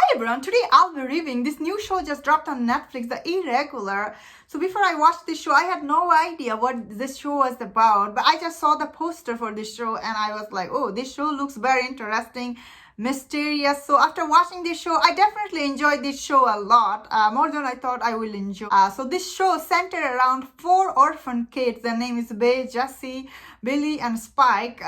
Hi everyone, today I'll be reviewing this new show just dropped on Netflix, The Irregular. So before I watched this show, I had no idea what this show was about, but I just saw the poster for this show and I was like, oh, this show looks very interesting, mysterious. So after watching this show, I definitely enjoyed this show a lot, more than I thought I will enjoy. So this show centered around 4 orphan kids. Their name is Bay, Jesse, Billy, and Spike.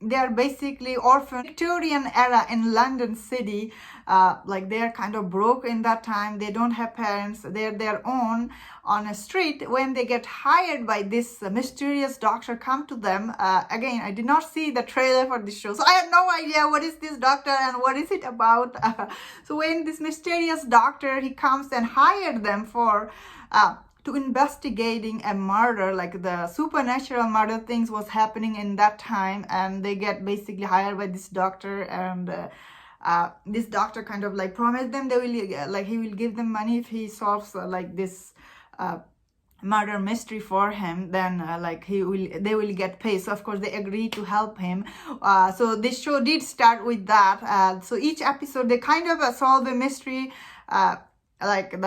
They are basically orphan Victorian era in London city. Like they're kind of broke in that time. They don't have parents. They're their own on a street. When they get hired by this mysterious doctor come to them. Again, I did not see the trailer for this show, so I had no idea what is this doctor and what is it about. So when this mysterious doctor, he comes and hired them for to investigating a murder, like the supernatural murder things was happening in that time, and they get basically hired by this doctor, and this doctor kind of like promised them they will like he will give them money if he solves like this murder mystery for him. Then like they will get paid. So of course they agree to help him. So this show did start with that. So each episode they kind of solve a mystery. Like in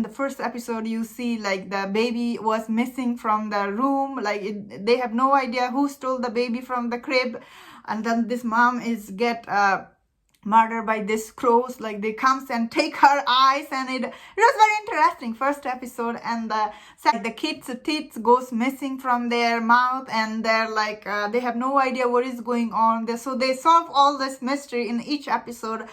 the first episode you see like the baby was missing from the room, like they have no idea who stole the baby from the crib, and then this mom is get murdered by this crows, like they comes and take her eyes, and it was very interesting first episode. And the kids' teeth goes missing from their mouth, and they're like they have no idea what is going on there, so they solve all this mystery in each episode.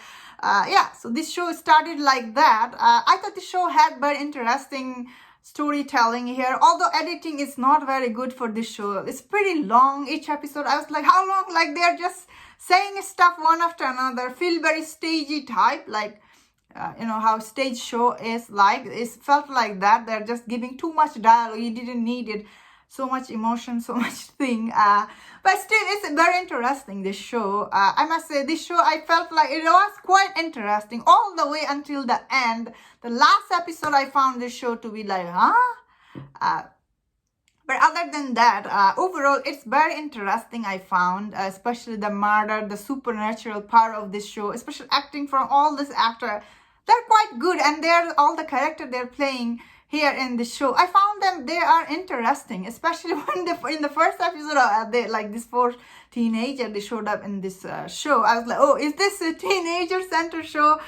So this show started like that. I thought the show had very interesting storytelling here, although editing is not very good for this show. It's pretty long each episode. I was like, how long? Like they're just saying stuff one after another, feel very stagey type, like you know how stage show is like. It felt like that. They're just giving too much dialogue. You didn't need it. So much emotion, so much thing, but still it's very interesting, this show. I must say this show, I felt like it was quite interesting all the way until the end. The last episode I found this show to be like, but other than that, overall it's very interesting. I found especially the murder, the supernatural part of this show, especially acting from all this actor. They're quite good, and they're all the character they're playing here in the show. I found them, they are interesting, especially when in the first episode they like this 4 teenager they showed up in this show. I was like, oh, is this a teenager center show?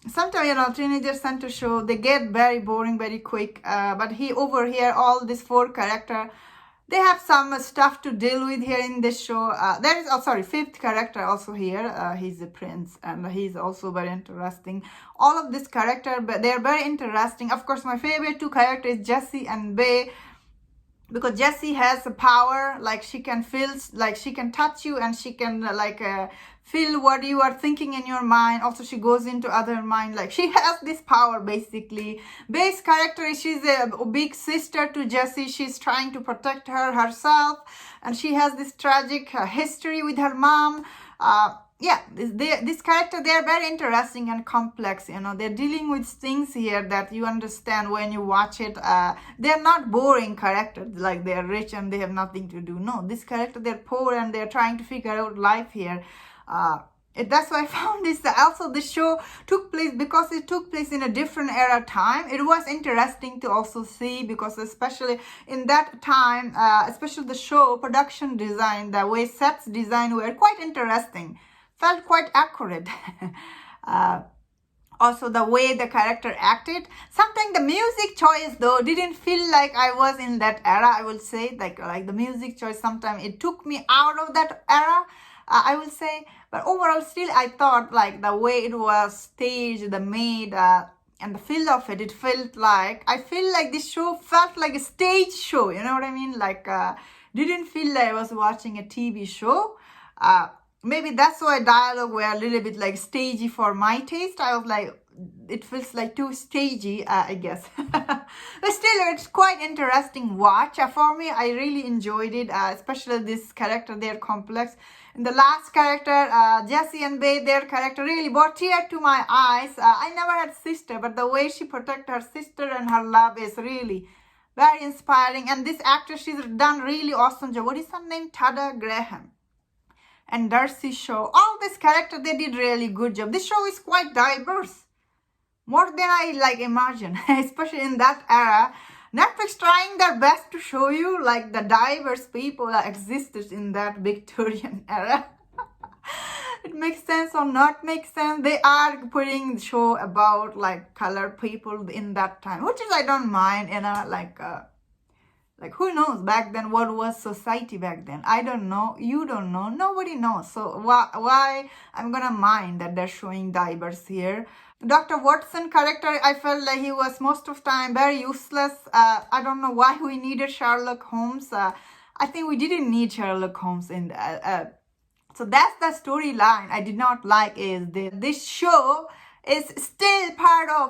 Sometimes, you know, teenager center show, they get very boring very quick, but over here all these 4 character, they have some stuff to deal with here in this show. There is, 5th character also here. He's a prince, and he's also very interesting. All of this character, but they're very interesting. Of course, my favorite 2 characters is Jesse and Bay, because Jessie has a power, like she can feel, like she can touch you, and she can feel what you are thinking in your mind. Also, she goes into other mind, like she has this power basically. Bay's character, she's a big sister to Jessie. She's trying to protect her herself, and she has this tragic history with her mom. This character, they are very interesting and complex. You know, they're dealing with things here that you understand when you watch it. They're not boring characters, like they're rich and they have nothing to do. No, this character, they're poor and they're trying to figure out life here. That's why I found this. Also, the show took place, because it took place in a different era time. It was interesting to also see, because especially in that time, especially the show production design, the way sets design were quite interesting. Felt quite accurate. Also the way the character acted. Sometimes the music choice though didn't feel like I was in that era. I will say like the music choice, sometimes it took me out of that era, I will say. But overall still I thought like the way it was staged, the made, and the feel of it, I feel like this show felt like a stage show, you know what I mean? Like didn't feel like I was watching a TV show. Maybe that's why dialogue were a little bit like stagey for my taste. I was like, it feels like too stagey, I guess. But still, it's quite interesting watch. For me, I really enjoyed it, especially this character, they're complex. In the last character, Jessie and Bay, their character really brought tear to my eyes. I never had sister, but the way she protected her sister and her love is really very inspiring. And this actor, she's done really awesome job. What is her name? Tada Graham. and Darcy show. All this character, they did really good job. This show is quite diverse, more than I like imagine, especially in that era. Netflix trying their best to show you like the diverse people that existed in that Victorian era. It makes sense or not make sense. They are putting the show about like colored people in that time, which is I don't mind, like who knows back then what was society back then? I don't know. You don't know. Nobody knows. So why I'm gonna mind that they're showing diverse here. Dr. Watson character, I felt like he was most of time very useless. I don't know why we needed Sherlock Holmes. I think we didn't need Sherlock Holmes in so that's the storyline I did not like. Is this show is still part of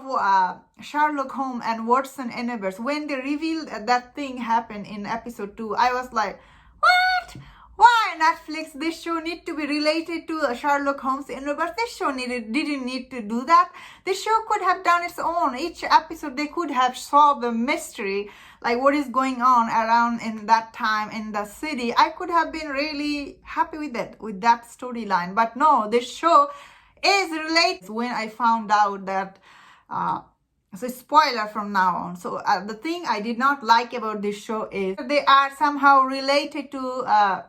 Sherlock Holmes and Watson universe. When they revealed that thing happened in episode 2, I was like, what? Why Netflix? This show need to be related to the Sherlock Holmes universe. This show didn't need to do that. This show could have done its own. Each episode they could have solved the mystery, like what is going on around in that time in the city. I could have been really happy with it, with that storyline. But no, this show is related. When I found out that so spoiler from now on. So the thing I did not like about this show is they are somehow related to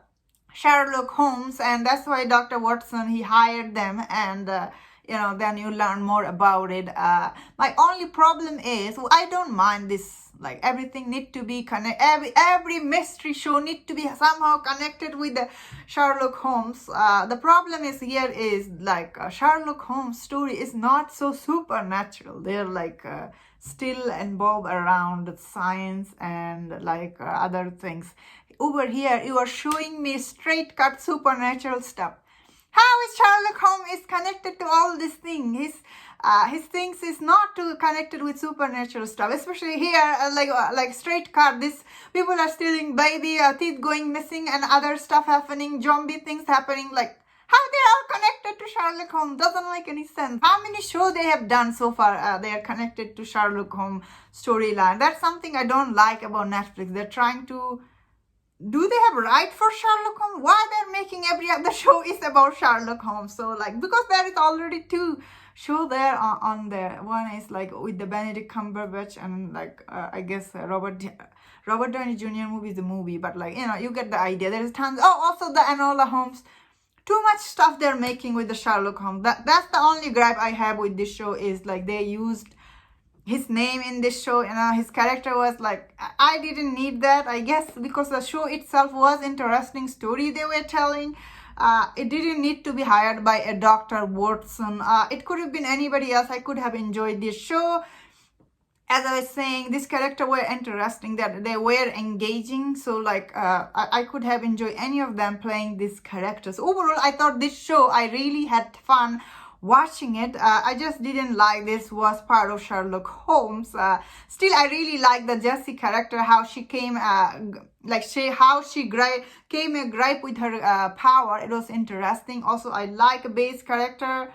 Sherlock Holmes, and that's why Dr. Watson, he hired them, and then you learn more about it. My only problem is I don't mind this, like everything need to be connected. Every mystery show need to be somehow connected with the Sherlock Holmes. The problem is here is like Sherlock Holmes story is not so supernatural. They're like still involved around science and like other things. Over here, you are showing me straight cut supernatural stuff. How is Sherlock Holmes is connected to all these things? His things is not too connected with supernatural stuff, especially here, like straight cut. These people are stealing baby, teeth going missing, and other stuff happening, zombie things happening. Like how they are connected to Sherlock Holmes doesn't make any sense. How many shows they have done so far? They are connected to Sherlock Holmes storyline. That's something I don't like about Netflix. They're trying to. Do they have right for Sherlock Holmes? Why they're making every other show is about Sherlock Holmes? So like because there is already 2 shows there on there. One is like with the Benedict Cumberbatch and like I guess Robert Downey Jr. movie is the movie, but like you get the idea. There is tons. Oh, also the Enola Holmes. Too much stuff they're making with the Sherlock Holmes. That's the only gripe I have with this show is like they used his name in this show. His character was like, I didn't need that, I guess, because the show itself was interesting story they were telling. It didn't need to be hired by a Dr. Watson. It could have been anybody else. I could have enjoyed this show. As I was saying, this character were interesting, that they were engaging. So like I could have enjoyed any of them playing these characters. Overall, I thought this show, I really had fun watching it. I just didn't like this was part of Sherlock Holmes. Still, I really like the Jessie character, how she came, came a gripe with her power. It was interesting. Also, I like a base character,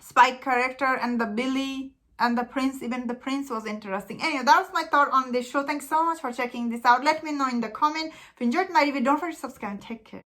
Spike character, and the Billy and the Prince. Even the Prince was interesting. Anyway, that was my thought on this show. Thanks so much for checking this out. Let me know in the comment. If you enjoyed my review, don't forget to subscribe and take care.